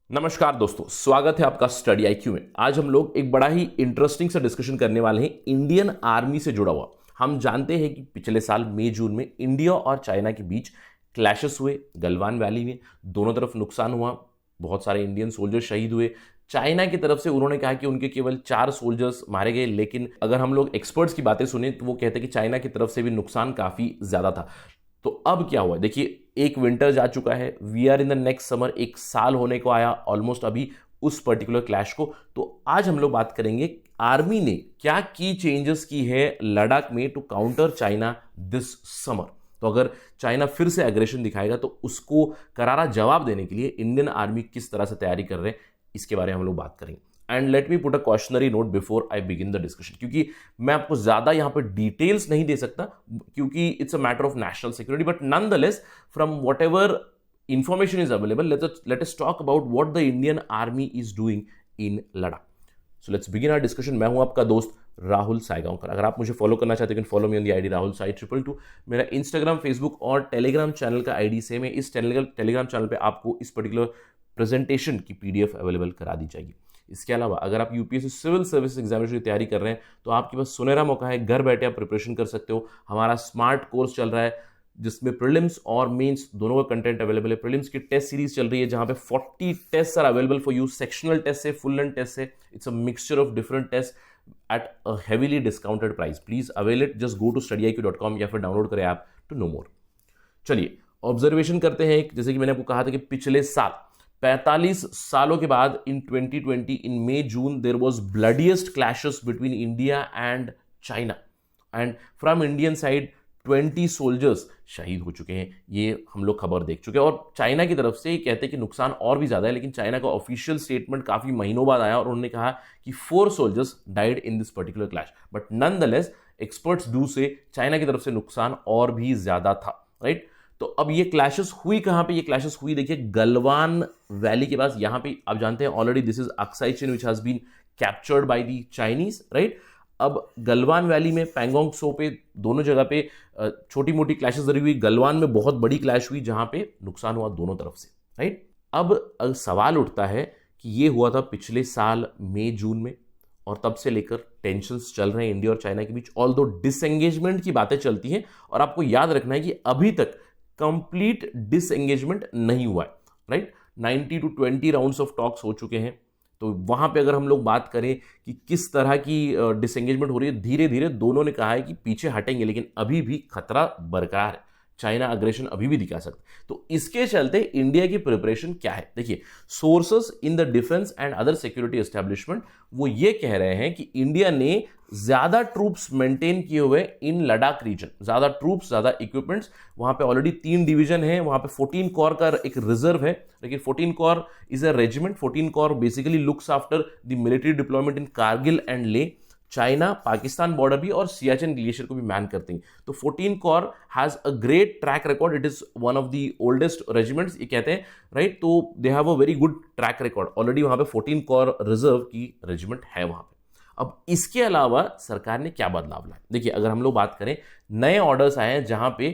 नमस्कार दोस्तों, स्वागत है आपका स्टडी आईक्यू में। आज हम लोग एक बड़ा ही इंटरेस्टिंग सा डिस्कशन करने वाले हैं इंडियन आर्मी से जुड़ा हुआ। हम जानते हैं कि पिछले साल मई जून में इंडिया और चाइना के बीच क्लैशेस हुए, गलवान वैली में दोनों तरफ नुकसान हुआ, बहुत सारे इंडियन सोल्जर्स शहीद हुए। चाइना की तरफ से उन्होंने कहा कि उनके केवल 4 सोल्जर्स मारे गए, लेकिन अगर हम लोग एक्सपर्ट्स की बातें सुने तो वो कहते हैं कि चाइना की तरफ से भी नुकसान काफी ज्यादा था। तो अब क्या हुआ, देखिए एक विंटर जा चुका है, we are in the next summer, एक साल होने को आया ऑलमोस्ट अभी उस पर्टिकुलर क्लैश को। तो आज हम लोग बात करेंगे आर्मी ने क्या की चेंजेस की है लद्दाख में to counter China this summer. तो अगर चाइना फिर से एग्रेशन दिखाएगा तो उसको करारा जवाब देने के लिए इंडियन आर्मी किस तरह से तैयारी कर रहे हैं, इसके बारे में हम लोग बात करेंगे। And let me put a questionnaire note before I begin the discussion, क्योंकि मैं आपको ज्यादा यहां पर डिटेल्स नहीं दे सकता क्योंकि it's a matter of national security, but nonetheless from whatever information is available let us talk about what the Indian army is doing in Ladakh. So let's begin our discussion. मैं हूं आपका दोस्त राहुल सायगांवकर। अगर आप मुझे फॉलो करना चाहते हो, follow me on the ID Rahul Sai 222। मेरा इंस्टाग्राम, फेसबुक और टेलीग्राम चैनल का आईडी सेम है। इस टेलीग्राम चैनल पे आपको इस पर्टिकुलर प्रेजेंटेशन की पीडीएफ अवेलेबल करा दी जाएगी। इसके अलावा अगर आप यूपीएससी सिविल सर्विस एग्जामिनेशन की तैयारी कर रहे हैं तो आपके पास सुनहरा मौका है, घर बैठे आप प्रिपरेशन कर सकते हो। हमारा स्मार्ट कोर्स चल रहा है जिसमें प्रीलिम्स और मेंस दोनों का कंटेंट अवेलेबल है। प्रीलिम्स की टेस्ट सीरीज चल रही है जहां पे 40 test are available for you, sectional test से फुल लेंथ टेस्ट से। It's a mixture of different test at a heavily discounted price. Please avail it, just go to studiiq.com या फिर डाउनलोड करें ऐप टू नो मोर। चलिए observation करते हैं। जैसे कि मैंने आपको कहा था कि पिछले साल 45 सालों के बाद in 2020 in May June there was bloodiest clashes between India and China, and from Indian side 20 soldiers शहीद हो चुके हैं। ये हम लोग खबर देख चुके हैं और चाइना की तरफ से कहते हैं कि नुकसान और भी ज्यादा है, लेकिन चाइना का ऑफिशियल स्टेटमेंट काफी महीनों बाद आया और उन्होंने कहा कि 4 soldiers died in this particular clash. But nonetheless experts do से चाइना की तरफ से नुकसान और भी ज्यादा था, राइट। तो अब ये क्लैशेस हुई कहां पे? ये क्लैशेस हुई देखिए गलवान वैली के पास। यहां पे आप जानते हैं already this is Aksai Chin which has been captured by the Chinese, right. अब गलवान वैली में, पैंगोंग त्सो पे, दोनों जगह पे छोटी मोटी क्लैशेस जरूर हुई। गलवान में बहुत बड़ी क्लैश हुई जहां पे नुकसान हुआ दोनों तरफ से, राइट। अब सवाल उठता है कि ये हुआ था पिछले साल मई जून में और तब से लेकर टेंशंस चल रहे हैं इंडिया और चाइना के बीच। ऑल्दो डिसएंगेजमेंट की बातें चलती हैं और आपको याद रखना है कि अभी तक कंप्लीट डिसएंगेजमेंट नहीं हुआ है, right. 90 to 20 rounds of talks हो चुके हैं। तो वहां पे अगर हम लोग बात करें कि किस तरह की डिसएंगेजमेंट हो रही है, धीरे धीरे दोनों ने कहा है कि पीछे हटेंगे, लेकिन अभी भी खतरा बरकरार है। चाइना अग्रेशन अभी भी दिखा सकता है। तो इसके चलते इंडिया की प्रिपरेशन क्या है, देखिए sources in the defence and other security establishment वो ये कह रहे हैं कि इंडिया ने ज्यादा ट्रूप्स मेंटेन किए हुए इन लद्दाख रीजन, ज्यादा ट्रूप्स, ज्यादा इक्विपमेंट्स। वहां पे ऑलरेडी 3 डिवीजन है, वहां पे 14 कोर का एक रिजर्व है, लेकिन 14 corps is a regiment. 14 core basically looks after the military deployment in Kargil and ले। चाइना पाकिस्तान बॉर्डर भी और सियाचिन ग्लेशियर को भी मैन करते हैं। तो 14 core has a great track record, it is one of the oldest regiments ये कहते हैं, राइट। तो they have a very good track record. Already वहां पे 14 कोर रिजर्व की रेजिमेंट है वहां पे। अब इसके अलावा सरकार ने क्या बदलाव लाया, देखिए अगर हम लोग बात करें, नए ऑर्डर्स आए हैं जहां पे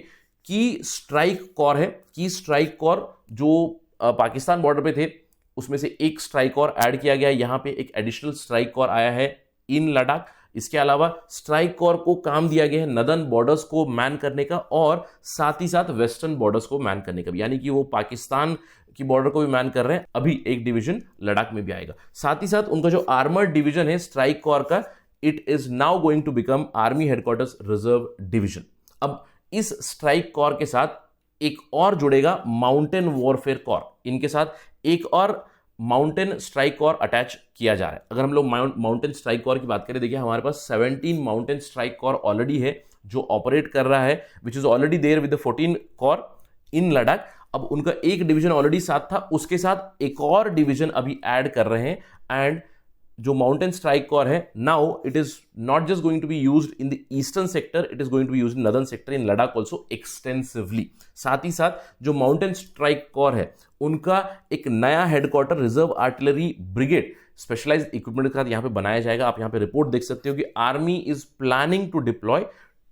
की स्ट्राइक कोर है। की स्ट्राइक कोर जो पाकिस्तान बॉर्डर पे थे उसमें से एक स्ट्राइक कोर ऐड किया गया, यहां पे एक एडिशनल स्ट्राइक कोर आया है इन लद्दाख। इसके अलावा स्ट्राइक कोर को काम दिया गया है नदन बॉर्डर्स को मैन करने का और साथ ही साथ वेस्टर्न बॉर्डर्स को मैन करने का भी, यानी कि वो पाकिस्तान की बॉर्डर को भी मैन कर रहे हैं। अभी एक डिवीजन लद्दाख में भी आएगा। साथ ही साथ उनका जो आर्मर्ड डिवीजन है स्ट्राइक कोर का, it is now going to become army headquarters reserve division. अब इस स्ट्राइक कोर के साथ एक और जुड़ेगा माउंटेन वॉरफेयर कोर, इनके साथ एक और माउंटेन स्ट्राइक कोर अटैच किया जा रहा है। अगर हम लोग माउंटेन स्ट्राइक कोर की बात करें, देखिए हमारे पास 17 माउंटेन स्ट्राइक कोर ऑलरेडी है जो ऑपरेट कर रहा है, which is already there with the 14 corps in Ladakh. अब उनका एक डिवीजन ऑलरेडी साथ था, उसके साथ एक और डिवीजन अभी ऐड कर रहे हैं। एंड जो माउंटेन स्ट्राइक कोर है, now it is not just going to be used in the eastern sector, it is going to be used in northern sector in Ladakh also extensively. साथ ही साथ जो माउंटेन स्ट्राइक कोर है उनका एक नया headquarter reserve artillery brigade specialised equipment के साथ यहां पे बनाया जाएगा। आप यहां पे रिपोर्ट देख सकते हो कि army is planning to deploy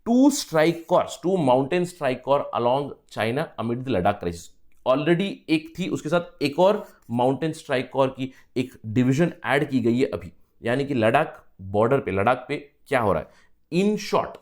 2 strike corps, 2 mountain strike corps along China amid the Ladakh crisis. Already एक थी, उसके साथ एक और माउंटेन स्ट्राइक कोर की एक डिवीजन ऐड की गई है अभी, यानी कि लद्दाख बॉर्डर पे, लद्दाख पे क्या हो रहा है। इन शॉर्ट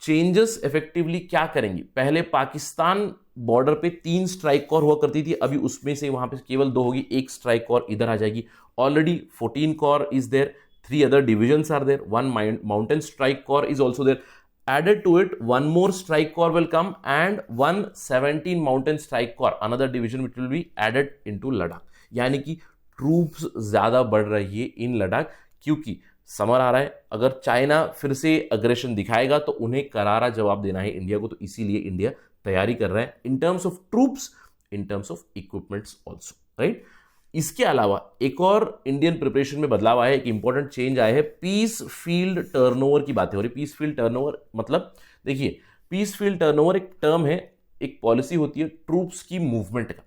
चेंजेस इफेक्टिवली क्या करेंगी, पहले पाकिस्तान बॉर्डर पे 3 स्ट्राइक कोर हुआ करती थी, अभी उसमें से वहां पे केवल 2 होगी, एक स्ट्राइक कोर इधर आ जाएगी। Already 14 corps is there, 3 other divisions are there, 1 mountain strike corps is also there. Added to it, 1 more strike corps will come and 117 mountain strike corps, another division which will be added into Ladakh. यानी कि troops ज्यादा बढ़ रही है इन लद्दाख, क्योंकि summer आ रहा है, अगर चाइना फिर से अग्रेशन दिखाएगा तो उन्हें करारा जवाब देना है इंडिया को, तो इसीलिए इंडिया तैयारी कर रहा है in terms of troops, in terms of equipments also, right. इसके अलावा एक और इंडियन प्रिपरेशन में बदलाव आया है, एक इंपॉर्टेंट चेंज आया है, पीस फील्ड टर्नओवर की बातें हो रही। पीस फील्ड टर्नओवर मतलब देखिए, पीस फील्ड टर्नओवर एक टर्म है, एक पॉलिसी होती है ट्रूप्स की मूवमेंट का।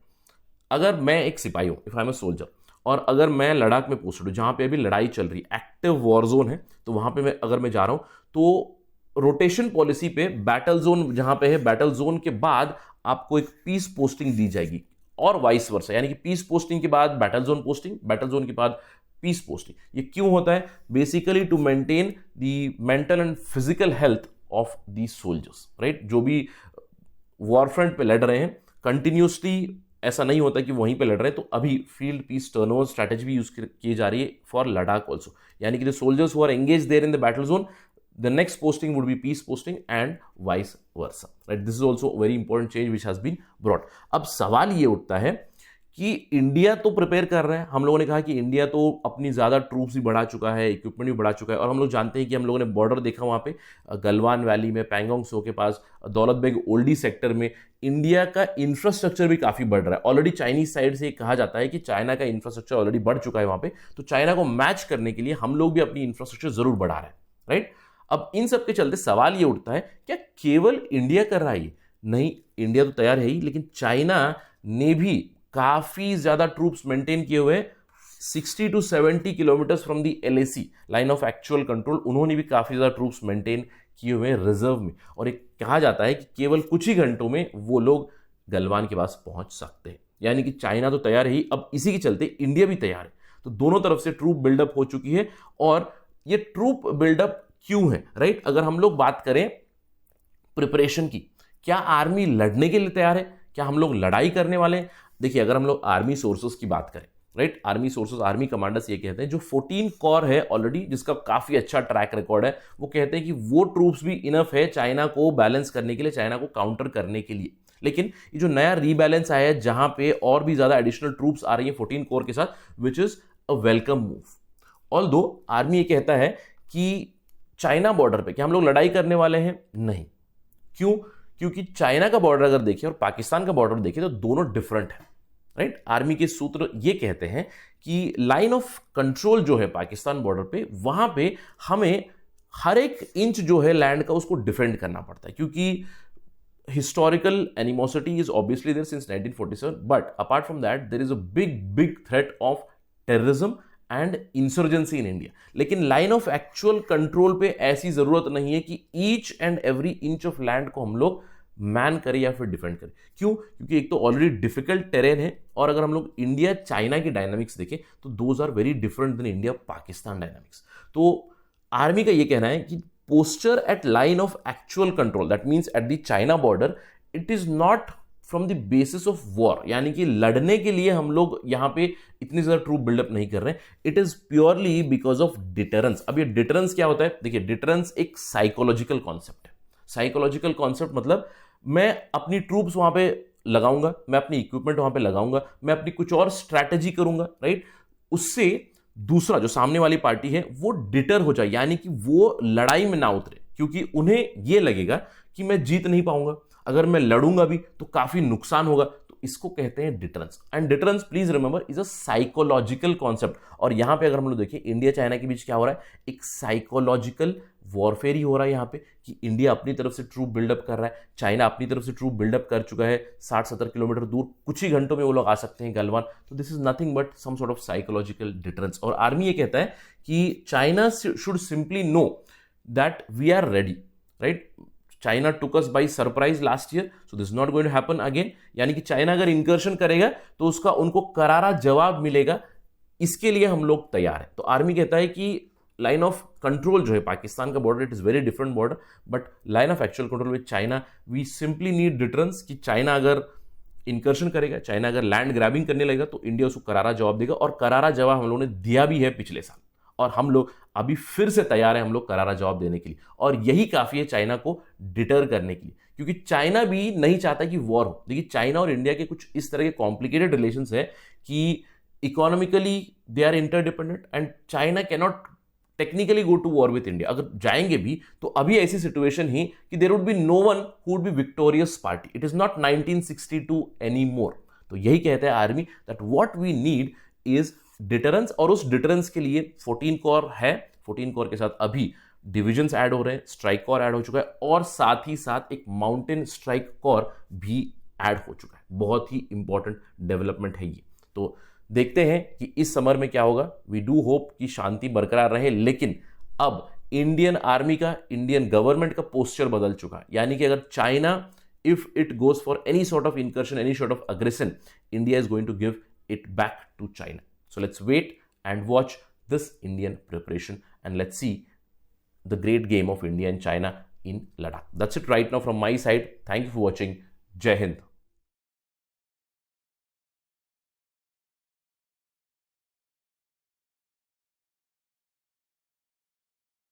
अगर मैं एक सिपाही हूं, if I am a soldier, और अगर मैं लद्दाख में पोस्टेड हूं जहां पे अभी लड़ाई चल रही, एक्टिव वॉर जोन है, तो वहां पे अगर मैं जा रहा हूं तो रोटेशन पॉलिसी पे बैटल जोन जहां पे है, बैटल जोन के बाद आपको एक पीस पोस्टिंग दी जाएगी, और वाइस वर्सा, यानी कि पीस पोस्टिंग के बाद battle zone posting, battle zone के बाद पीस पोस्टिंग। ये क्यों होता है? Basically to maintain the mental and physical health of the soldiers, right. जो भी वॉर फ्रंट पे लड़ रहे हैं कंटिन्यूसली, ऐसा नहीं होता कि वहीं पे लड़ रहे हैं, तो अभी फील्ड पीस टर्नओवर स्ट्रैटेजी भी यूज की जा रही है फॉर लद्दाख ऑल्सो, यानी कि the soldiers who are engage there in the battle zone, the next posting would be peace posting and vice versa, right? This is also a very important change which has been brought. अब सवाल ये उठता है कि India तो prepare कर रहा है, हम लोगों ने कहा कि इंडिया तो अपनी ज्यादा ट्रूप्स भी बढ़ा चुका है, इक्विपमेंट भी बढ़ा चुका है, और हम लोग जानते हैं कि हम लोगों ने बॉर्डर देखा वहां पे गलवान वैली में, पैंगोंग त्सो के पास, दौलत बेग ओल्डी सेक्टर में इंडिया का इंफ्रास्ट्रक्चर भी काफी बढ़ रहा है। ऑलरेडी चाइनीज साइड से कहा जाता है कि चाइना का इंफ्रास्ट्रक्चर ऑलरेडी बढ़ चुका है वहां पे, तो चाइना को मैच करने के लिए हम लोग भी अपनी इंफ्रास्ट्रक्चर जरूर बढ़ा रहे हैं, राइट। अब इन सब के चलते सवाल ये उठता है, क्या केवल इंडिया कर रहा है? नहीं, इंडिया तो तैयार है ही, लेकिन चाइना ने भी काफी ज्यादा ट्रूप्स मेंटेन किए हुए, 60 to 70 kilometres from the LAC, line of actual control, उन्होंने भी काफी ज्यादा ट्रूप्स मेंटेन किए हुए रिजर्व में, और एक कहा जाता है कि केवल कुछ ही घंटों में वो लोग गलवान के पास पहुंच सकते हैं। यानी कि चाइना तो तैयार है ही, अब इसी के चलते इंडिया भी तैयार है, तो दोनों तरफ से ट्रूप बिल्डअप हो चुकी है। और ये ट्रूप बिल्डअप क्यों है, राइट? अगर हम लोग बात करें प्रिपरेशन की, क्या आर्मी लड़ने के लिए तैयार है? क्या हम लोग लड़ाई करने वाले हैं? देखिए, अगर हम लोग आर्मी सोर्सेस की बात करें, right, army sources, army commanders ये कहते हैं, जो 14 कोर है ऑलरेडी, जिसका काफी अच्छा ट्रैक रिकॉर्ड है, वो कहते हैं कि वो ट्रूप्स भी इनफ है चाइना को बैलेंस करने के लिए, चाइना को काउंटर करने के लिए। लेकिन ये जो नया रीबैलेंस आया है, जहां पे और भी ज्यादा एडिशनल ट्रूप्स आ रही है 14 कोर के साथ, which is a welcome move. Although army ये कहता है कि चाइना बॉर्डर पे क्या हम लोग लड़ाई करने वाले हैं? नहीं। क्यों? क्योंकि चाइना का बॉर्डर अगर देखें और पाकिस्तान का बॉर्डर देखें तो दोनों डिफरेंट है, राइट। आर्मी के सूत्र ये कहते हैं कि लाइन ऑफ कंट्रोल जो है पाकिस्तान बॉर्डर पे, वहां पे हमें हर एक इंच जो है लैंड का उसको डिफेंड करना पड़ता है, क्योंकि historical animosity is obviously there since 1947, but apart from that there is a big threat of terrorism and insurgency in India. लेकिन लाइन ऑफ एक्चुअल कंट्रोल पे ऐसी जरूरत नहीं है कि each and every inch of land को हम लोग मैन करें या फिर डिफेंड करें। क्यों? क्योंकि एक तो ऑलरेडी डिफिकल्ट टेरेन है, और अगर हम लोग इंडिया चाइना की डायनामिक्स देखें तो those are very different than India Pakistan dynamics. तो आर्मी का ये कहना है कि posture at line of actual control, that means at the China border, it is not from the basis of war, यानी कि लड़ने के लिए हम लोग यहां पे इतनी ज्यादा ट्रूप बिल्डअप नहीं कर रहे हैं। It is purely because of deterrence. अब ये डिटरेंस क्या होता है? देखिए, डिटरेंस एक साइकोलॉजिकल कॉन्सेप्ट है। साइकोलॉजिकल कॉन्सेप्ट मतलब मैं अपनी ट्रूप्स वहां पे लगाऊंगा, मैं अपनी इक्विपमेंट वहां पे लगाऊंगा, मैं अपनी कुछ और स्ट्रैटेजी करूंगा, राइट। उससे दूसरा जो सामने वाली पार्टी है वो डिटर हो जाए, यानी कि वो लड़ाई में ना उतरे, क्योंकि उन्हें यह लगेगा कि मैं जीत नहीं पाऊंगा, अगर मैं लड़ूंगा भी तो काफी नुकसान होगा। तो इसको कहते हैं deterrence. And deterrence, please remember, is a psychological concept. और यहां पे अगर हम लोग देखें इंडिया चाइना के बीच क्या हो रहा है, एक साइकोलॉजिकल वॉरफेयर ही हो रहा है यहां पे, कि इंडिया अपनी तरफ से ट्रूप बिल्डअप कर रहा है, चाइना अपनी तरफ से ट्रूप बिल्डअप कर चुका है 60-70 किलोमीटर दूर, कुछ ही घंटों में वो लोग आ सकते हैं गलवान। तो this is nothing but some sort of psychological deterrence. और आर्मी ये कहता है कि China should simply know that we are ready, right. China took us by surprise last year, so this not going to happen again. यानी कि China अगर incursion करेगा तो उसका उनको करारा जवाब मिलेगा, इसके लिए हम लोग तैयार हैं। तो आर्मी कहता है कि लाइन ऑफ कंट्रोल जो है पाकिस्तान का border, it is very different border, but line of actual control with China, we simply need deterrence कि चाइना अगर इंकर्शन करेगा, चाइना अगर लैंड ग्रैबिंग करने लगेगा तो इंडिया उसको करारा जवाब देगा, और करारा जवाब हम लोगों ने दिया भी है पिछले साल, और हम लोग अभी फिर से तैयार हैं हम लोग करारा जवाब देने के लिए। और यही काफी है चाइना को डिटर करने के लिए, क्योंकि चाइना भी नहीं चाहता कि वॉर हो। देखिए चाइना और इंडिया के कुछ इस तरह के कॉम्प्लिकेटेड रिलेशंस है कि economically they are interdependent, and China cannot technically go to war with India. अगर जाएंगे भी तो अभी ऐसी सिचुएशन ही कि there would be no one who would be victorious party, it is not 1962 any more. तो यही कहते हैं army that what we need is deterrence, और उस डिटरेंस के लिए 14 कोर है। 14 कोर के साथ अभी डिविजन्स ऐड हो रहे हैं, स्ट्राइक कोर ऐड हो चुका है, और साथ ही साथ एक माउंटेन स्ट्राइक कोर भी ऐड हो चुका है। बहुत ही इंपॉर्टेंट डेवलपमेंट है ये। तो देखते हैं कि इस समर में क्या होगा। वी डू होप कि शांति बरकरार रहे, लेकिन अब इंडियन आर्मी का, इंडियन गवर्नमेंट का पोस्चर बदल चुका है। यानी कि अगर China, if it goes for any sort of incursion, any sort of aggression, India is going to give it back to China. So let's wait and watch this Indian preparation, and let's see the great game of India and China in Ladakh. That's it right now from my side. Thank you for watching. Jai Hind.